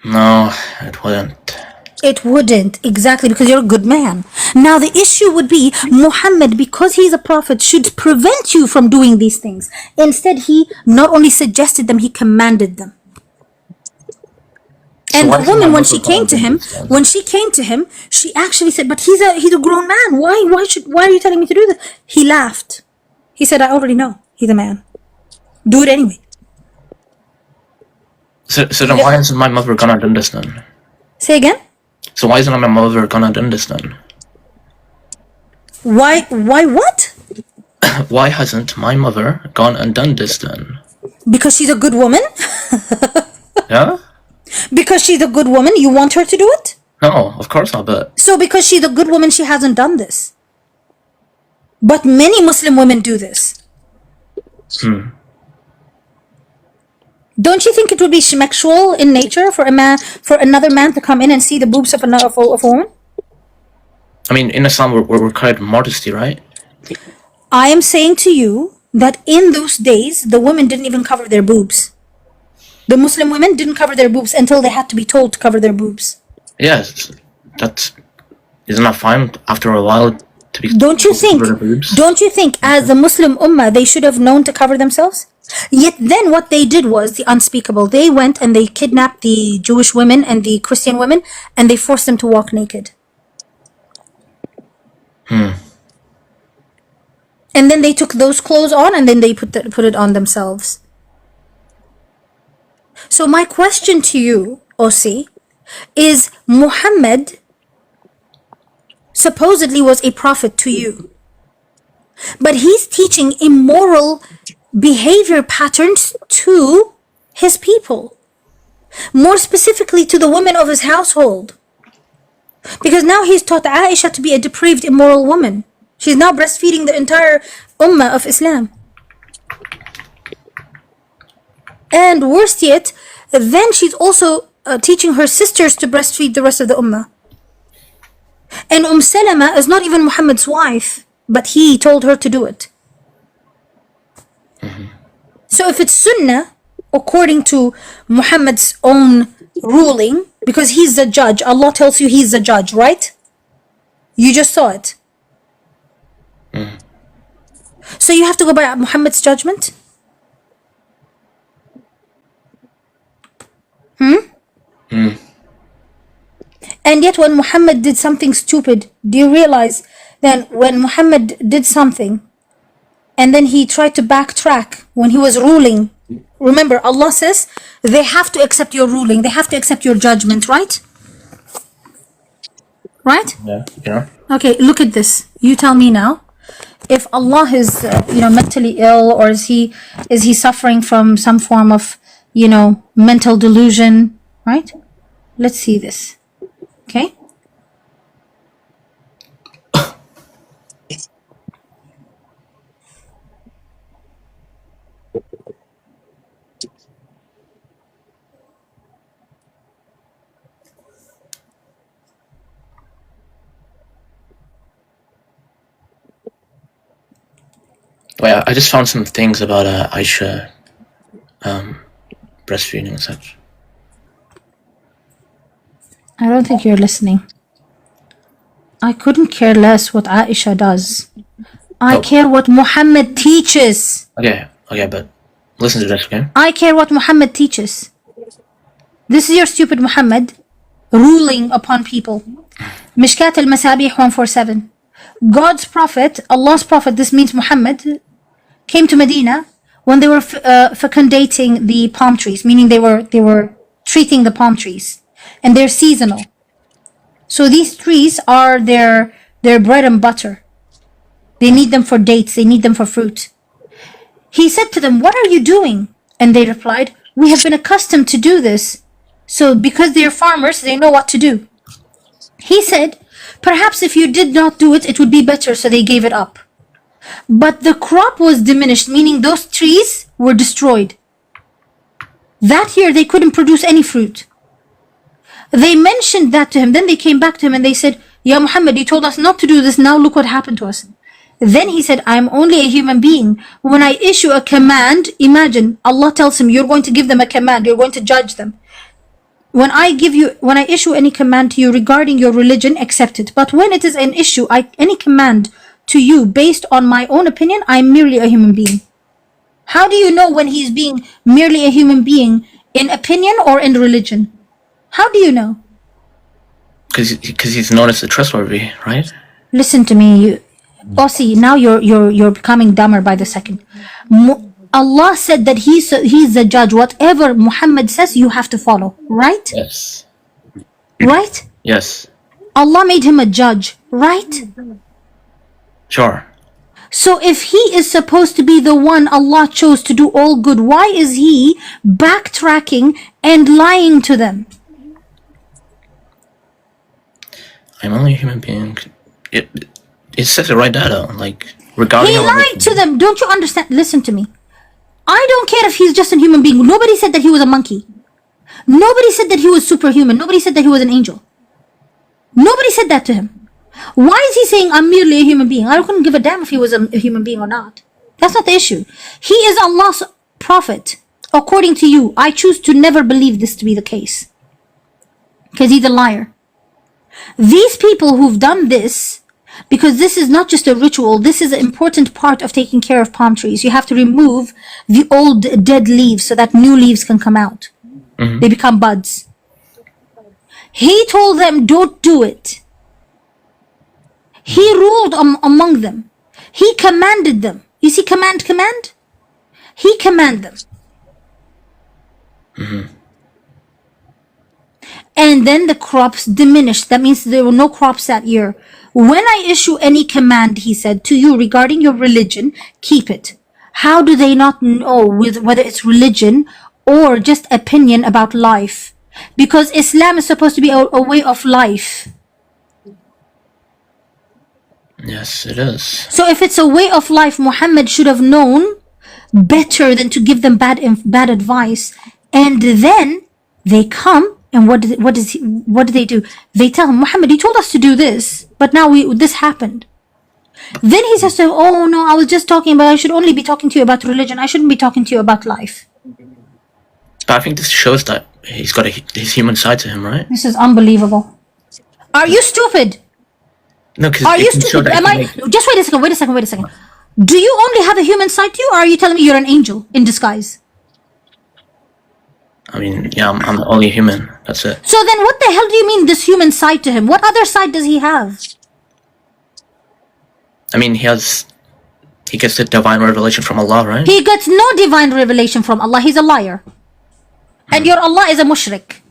No, it wouldn't. It wouldn't, exactly, because you're a good man. Now the issue would be Muhammad, because he's a prophet, should prevent you from doing these things. Instead, he not only suggested them, he commanded them. And the woman, when she came to him, she actually said, "But he's a grown man. Why are you telling me to do this?" He laughed. He said, "I already know. He's a man. Do it anyway." So then why isn't my mother gonna do this then? Say again? So why isn't my mother gonna do this then? Why what? Why hasn't my mother gone and done this then? Because she's a good woman? Yeah? Because she's a good woman, you want her to do it? No, of course not, but... So because she's a good woman, she hasn't done this. But many Muslim women do this. Don't you think it would be shmekshul in nature for another man to come in and see the boobs of a woman? I mean, in Islam, we're required modesty, right? I am saying to you that in those days, the women didn't even cover their boobs. The Muslim women didn't cover their boobs until they had to be told to cover their boobs. Yes, isn't that fine after a while to be... Don't you think as a Muslim ummah, they should have known to cover themselves? Yet then what they did was the unspeakable. They went and they kidnapped the Jewish women and the Christian women and they forced them to walk naked. And then they took those clothes on and then they put it on themselves. So my question to you, Osi, is Muhammad supposedly was a prophet to you, but he's teaching immoral behavior patterns to his people, more specifically to the women of his household, because now he's taught Aisha to be a depraved, immoral woman. She's now breastfeeding the entire ummah of Islam. And worse yet, then she's also teaching her sisters to breastfeed the rest of the ummah. And Salama is not even Muhammad's wife, but he told her to do it. So if it's sunnah, according to Muhammad's own ruling, because he's the judge, Allah tells you he's the judge, right? You just saw it. So you have to go by Muhammad's judgment? And yet when Muhammad did something stupid, do you realize then when Muhammad did something and then he tried to backtrack when he was ruling, remember Allah says they have to accept your ruling, they have to accept your judgment, right? Right? Yeah. Okay, look at this. You tell me now. If Allah is mentally ill, or is he suffering from some form of mental delusion, right? Let's see this. Okay? Wait, I just found some things about Aisha breastfeeding and such. I don't think you're listening. I couldn't care less what Aisha does. I care what Muhammad teaches. Okay, but listen to this, okay? I care what Muhammad teaches. This is your stupid Muhammad ruling upon people. Mishkat al-Masabih 147. God's prophet, Allah's prophet, this means Muhammad, came to Medina when they were fecundating the palm trees, meaning they were treating the palm trees, and they're seasonal. So these trees are their bread and butter. They need them for dates, they need them for fruit. He said to them, "What are you doing?" And they replied, "We have been accustomed to do this." So because they're farmers, they know what to do. He said, "Perhaps if you did not do it, it would be better," so they gave it up. But the crop was diminished, meaning those trees were destroyed. That year, they couldn't produce any fruit. They mentioned that to him. Then they came back to him and they said, "Ya Muhammad, you told us not to do this. Now look what happened to us." Then he said, "I'm only a human being. When I issue a command," imagine, Allah tells him, "You're going to give them a command. You're going to judge them." when I issue any command to you regarding your religion, accept it. But when it is an issue, any command to you based on my own opinion, I'm merely a human being. How do you know when he's being merely a human being in opinion or in religion? How do you know? Because he's known as the trustworthy, right? Listen to me, Ossi. Now you're becoming dumber by the second. Allah said that he's the judge. Whatever Muhammad says, you have to follow. Right? Yes. Right? Yes. Allah made him a judge. Right? Sure. So if he is supposed to be the one Allah chose to do all good, why is he backtracking and lying to them? I'm only a human being. It says it right there though. Like regarding He lied to them. Don't you understand? Listen to me. I don't care if he's just a human being. Nobody said that he was a monkey. Nobody said that he was superhuman. Nobody said that he was an angel. Nobody said that to him. Why is he saying I'm merely a human being? I couldn't give a damn if he was a human being or not. That's not the issue. He is Allah's prophet. According to you, I choose to never believe this to be the case. Because he's a liar. These people who've done this, because this is not just a ritual, this is an important part of taking care of palm trees. You have to remove the old dead leaves so that new leaves can come out. Mm-hmm. They become buds. He told them, don't do it. He ruled among them. He commanded them. You see command? He commanded them. Mm-hmm. And then the crops diminished. That means there were no crops that year. When I issue any command, he said, to you regarding your religion, keep it. How do they not know whether it's religion or just opinion about life? Because Islam is supposed to be a way of life. Yes, it is. So if it's a way of life, Muhammad should have known better than to give them bad advice. And then they come, and what do they do? They tell him, Muhammad, you told us to do this, but now this happened. Then he says to him, oh no, I was just talking about, I should only be talking to you about religion. I shouldn't be talking to you about life. But I think this shows that he's got his human side to him, right? This is unbelievable. Are you stupid? No, because are you stupid? Just wait a second. Do you only have a human side to you, or are you telling me you're an angel in disguise? I mean, yeah, I'm only human. That's it. So then what the hell do you mean this human side to him? What other side does he have? I mean, he gets the divine revelation from Allah, right? He gets no divine revelation from Allah. He's a liar. And your Allah is a mushrik.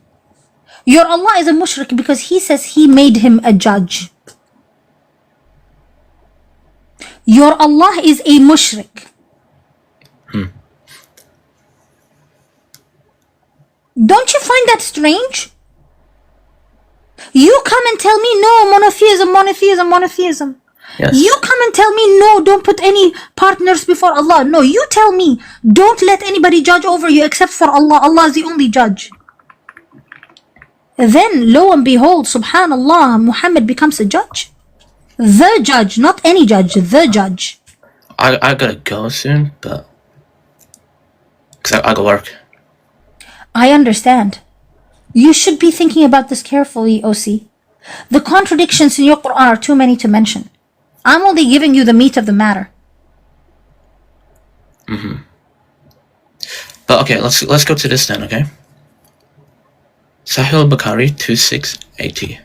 Your Allah is a mushrik because he says he made him a judge. Your Allah is a mushrik. Don't you find that strange? You come and tell me, no, monotheism. Yes. You come and tell me, no, don't put any partners before Allah. No, you tell me, don't let anybody judge over you except for Allah. Allah is the only judge. Then, lo and behold, subhanallah, Muhammad becomes a judge. The judge, not any judge, the judge. I gotta go soon, but... Because I gotta work. I understand. You should be thinking about this carefully, OC. The contradictions in your Quran are too many to mention. I'm only giving you the meat of the matter. Mm-hmm. But okay, let's go to this then, okay? Sahih al-Bukhari 2680.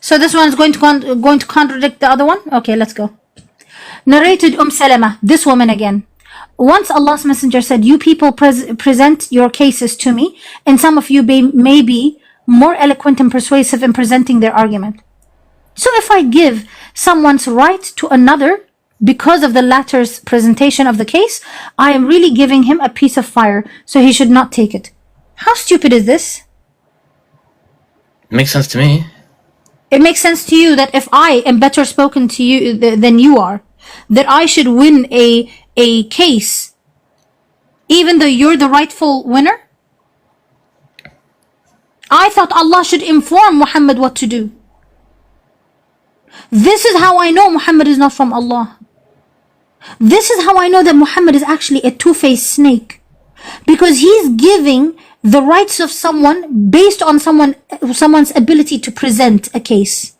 So this one is going to contradict the other one? Okay, let's go. Narrated Salama, this woman again. Once Allah's Messenger said, you people present your cases to me, and some of you may be more eloquent and persuasive in presenting their argument. So if I give someone's right to another because of the latter's presentation of the case, I am really giving him a piece of fire, so he should not take it. How stupid is this? Makes sense to me. It makes sense to you that if I am better spoken to you than you are, that I should win a a case even though you're the rightful winner? I thought Allah should inform Muhammad what to do. This is how I know Muhammad is not from Allah. This is how I know that Muhammad is actually a two-faced snake. Because he's giving the rights of someone based on someone's ability to present a case.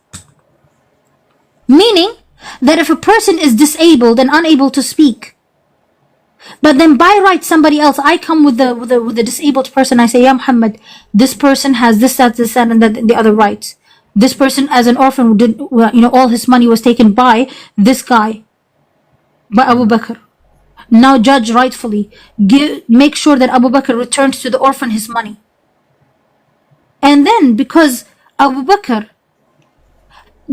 Meaning that if a person is disabled and unable to speak, but then by right somebody else, I come with the disabled person, I say, yeah, Muhammad, this person has this, that, and the other rights. This person as an orphan, did, all his money was taken by this guy, by Abu Bakr. Now judge rightfully. Make sure that Abu Bakr returns to the orphan his money. And then because Abu Bakr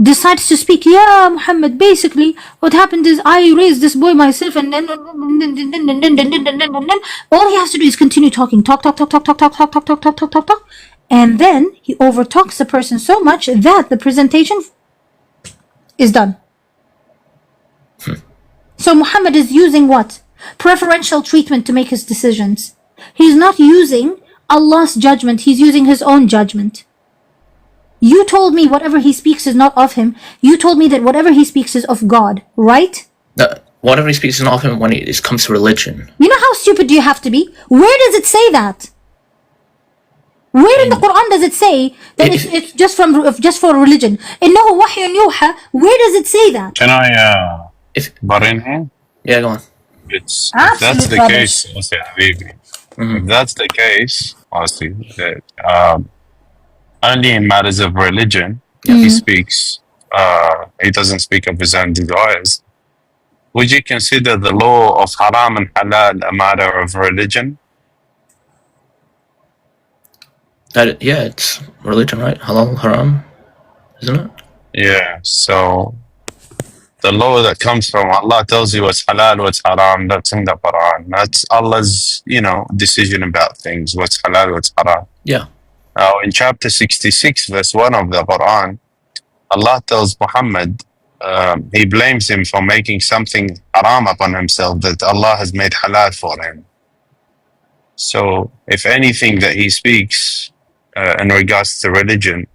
decides to speak, yeah, Muhammad, basically what happened is I raised this boy myself, and then all he has to do is continue talking. Talk. And then he overtalks the person so much that the presentation is done. So Muhammad is using what? Preferential treatment to make his decisions. He's not using Allah's judgment, he's using his own judgment. You told me whatever he speaks is not of him. You told me that whatever he speaks is of God, right? Whatever he speaks is not of him when it comes to religion. You know how stupid do you have to be? Where does it say that? Where in the Quran does it say that it's just for religion? إِنَّهُ وَحْيٌ يُوحَى. Where does it say that? Can I butt in here? Yeah, go on. If that's the case, if that's the case, honestly, that only in matters of religion he speaks. He doesn't speak of his own desires. Would you consider the law of haram and halal a matter of religion? Yeah, it's religion, right? Halal, haram, isn't it? Yeah, so the law that comes from Allah tells you what's halal, what's haram. That's in the Quran. That's Allah's, decision about things. What's halal, what's haram. Yeah. Now, in chapter 66, verse 1 of the Quran, Allah tells Muhammad, he blames him for making something haram upon himself that Allah has made halal for him. So, if anything that he speaks in regards to religion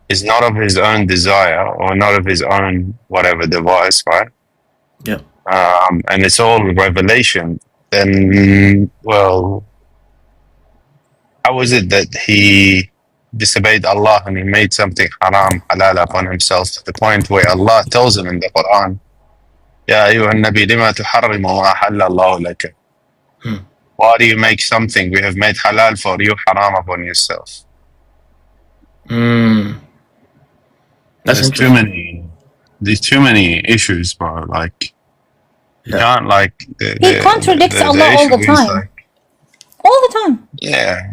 is not of his own desire or not of his own whatever device, right? Yeah. And it's all revelation, then, well, how is it that he disobeyed Allah and he made something haram, halal upon himself to the point where Allah tells him in the Quran, Ya ayyuhan nabi lima tuharrimu ma ahalla Allahu laka. Why do you make something we have made halal for you haram upon yourself? There's too many issues, bro. Like, you can't he contradicts Allah all the time. All the time. Yeah.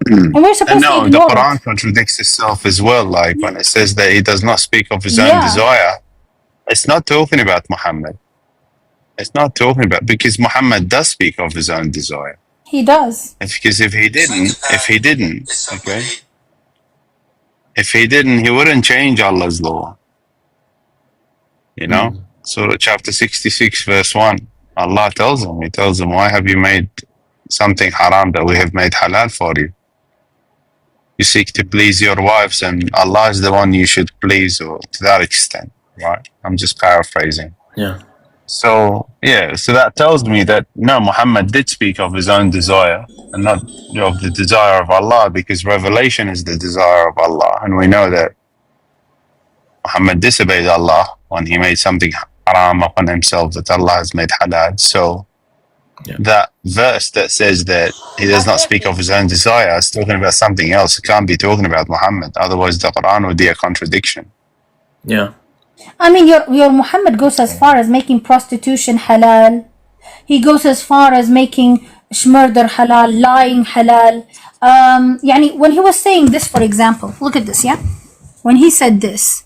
And we're supposed to ignore the Quran contradicts itself as well. Like when it says that he does not speak of his own desire, it's not talking about Muhammad. It's not talking about, because Muhammad does speak of his own desire. He does. Because if he didn't, he wouldn't change Allah's law. Surah chapter 66, verse 1. Allah tells him, why have you made something haram that we have made halal for you? You seek to please your wives, and Allah is the one you should please, or to that extent, right? I'm just paraphrasing. Yeah. So that tells me that no, Muhammad did speak of his own desire and not of the desire of Allah, because revelation is the desire of Allah, and we know that Muhammad disobeyed Allah when he made something haram upon himself that Allah has made halal. So that verse that says that he does not speak of his own desire is talking about something else. It can't be talking about Muhammad. Otherwise, the Quran would be a contradiction. Yeah. I mean, your Muhammad goes as far as making prostitution halal. He goes as far as making murder halal, lying halal. When he was saying this, for example, look at this, yeah? When he said this.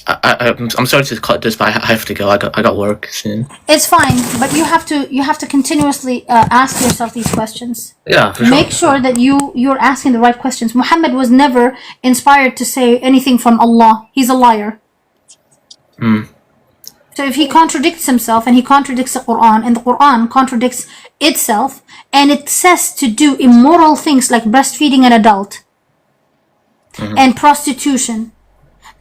I'm sorry to cut this, but I have to go. I got work soon. It's fine, but you have to continuously ask yourself these questions. Yeah, for sure. Make sure that you're asking the right questions. Muhammad was never inspired to say anything from Allah. He's a liar. So if he contradicts himself and he contradicts the Quran and the Quran contradicts itself and it says to do immoral things like breastfeeding an adult and prostitution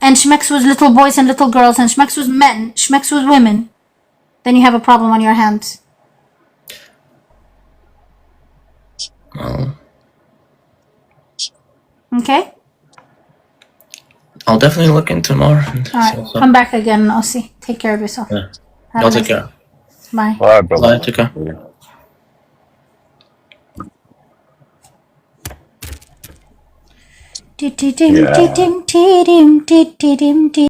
and schmecks with little boys and little girls and schmecks with men, schmecks with women, then you have a problem on your hands. Well, Okay? I'll definitely look into more. Alright, come back again and I'll see. Take care of yourself. Yeah. Have a Y'all nice take day. care. Bye. All right, brother. Bye, take care. Yeah.